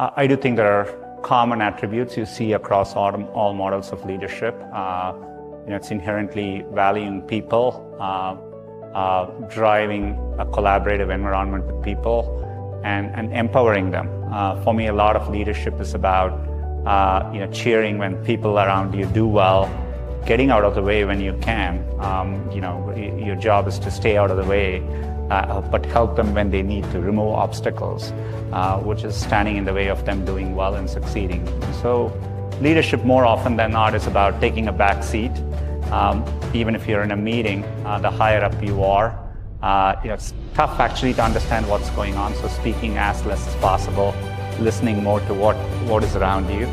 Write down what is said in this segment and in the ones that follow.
I do think there are common attributes you see across all models of leadership. It's inherently valuing people, driving a collaborative environment with people, and empowering them. For me, a lot of leadership is about cheering when people around you do well, getting out of the way when you can. Your job is to stay out of the way, but help them when they need to, remove obstacles, which is standing in the way of them doing well and succeeding. So leadership more often than not is about taking a back seat. Even if you're in a meeting, the higher up you are, it's tough actually to understand what's going on. So speaking as less as possible, listening more to what is around you.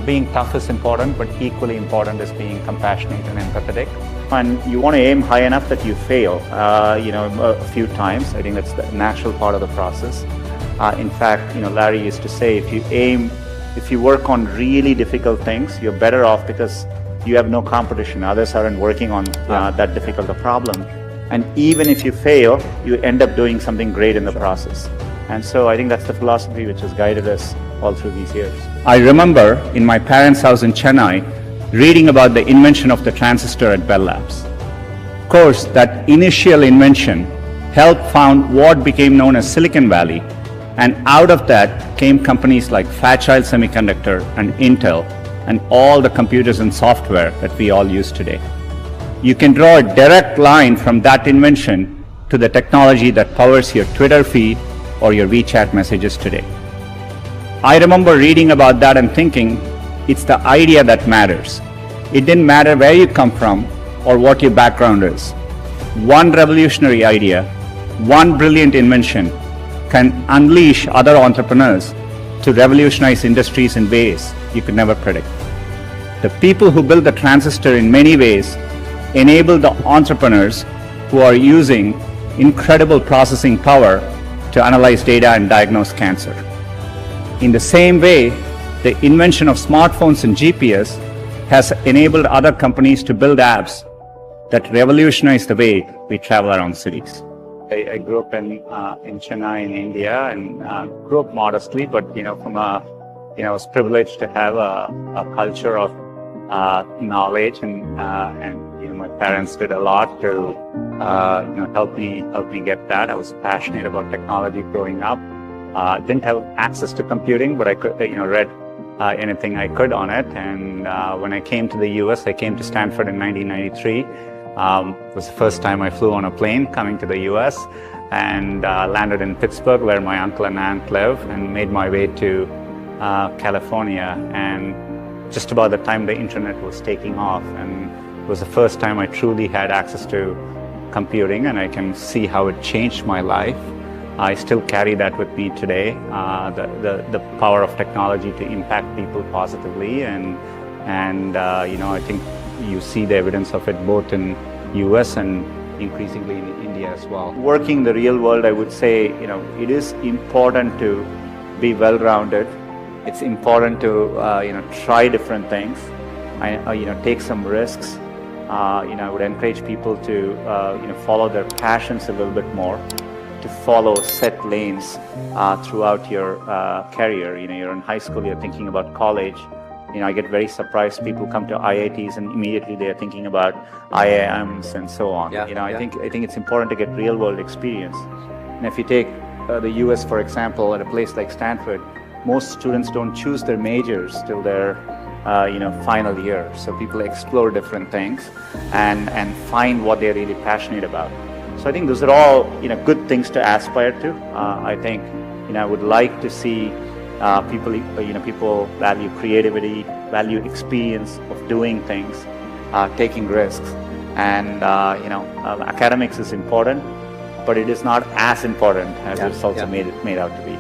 Being tough is important, but equally important is being compassionate and empathetic. And you want to aim high enough that you fail, a few times. I think that's the natural part of the process. In fact, Larry used to say, if you work on really difficult things, you're better off because you have no competition. Others aren't working on that difficult a problem. And even if you fail, you end up doing something great in the process. And so I think that's the philosophy which has guided us all through these years. I remember in my parents' house in Chennai, reading about the invention of the transistor at Bell Labs. Of course, that initial invention helped found what became known as Silicon Valley. And out of that came companies like Fairchild Semiconductor and Intel, and all the computers and software that we all use today. You can draw a direct line from that invention to the technology that powers your Twitter feed or your WeChat messages today. I remember reading about that and thinking, it's the idea that matters. It didn't matter where you come from or what your background is. One revolutionary idea, one brilliant invention can unleash other entrepreneurs to revolutionize industries in ways you could never predict. The people who build the transistor in many ways enable the entrepreneurs who are using incredible processing power to analyze data and diagnose cancer. In the same way, the invention of smartphones and GPS has enabled other companies to build apps that revolutionize the way we travel around cities. I grew up in Chennai in India and grew up modestly, but I was privileged to have a culture of knowledge and my parents did a lot to help me get that. I was passionate about technology growing up. Didn't have access to computing, but I could read anything I could on it. And when I came to the US, I came to Stanford in 1993. It was the first time I flew on a plane coming to the US, and landed in Pittsburgh where my uncle and aunt live, and made my way to California. And just about the time the internet was taking off, and it was the first time I truly had access to computing, and I can see how it changed my life. I still carry that with me today, the power of technology to impact people positively, and I think you see the evidence of it both in US and increasingly in India as well. Working the real world, I would say, it is important to be well-rounded. It's important to try different things. Take some risks. I would encourage people to follow their passions a little bit more, to follow set lanes throughout your career. You're in high school, you're thinking about college. I get very surprised. People come to IITs and immediately they are thinking about IIMs and so on. I think it's important to get real-world experience. And if you take the US, for example, at a place like Stanford, most students don't choose their majors till their final year. So people explore different things and find what they're really passionate about. So I think those are all good things to aspire to. I think I would like to see people value creativity, value experience of doing things, taking risks, and academics is important, but it is not as important as it's also made out to be.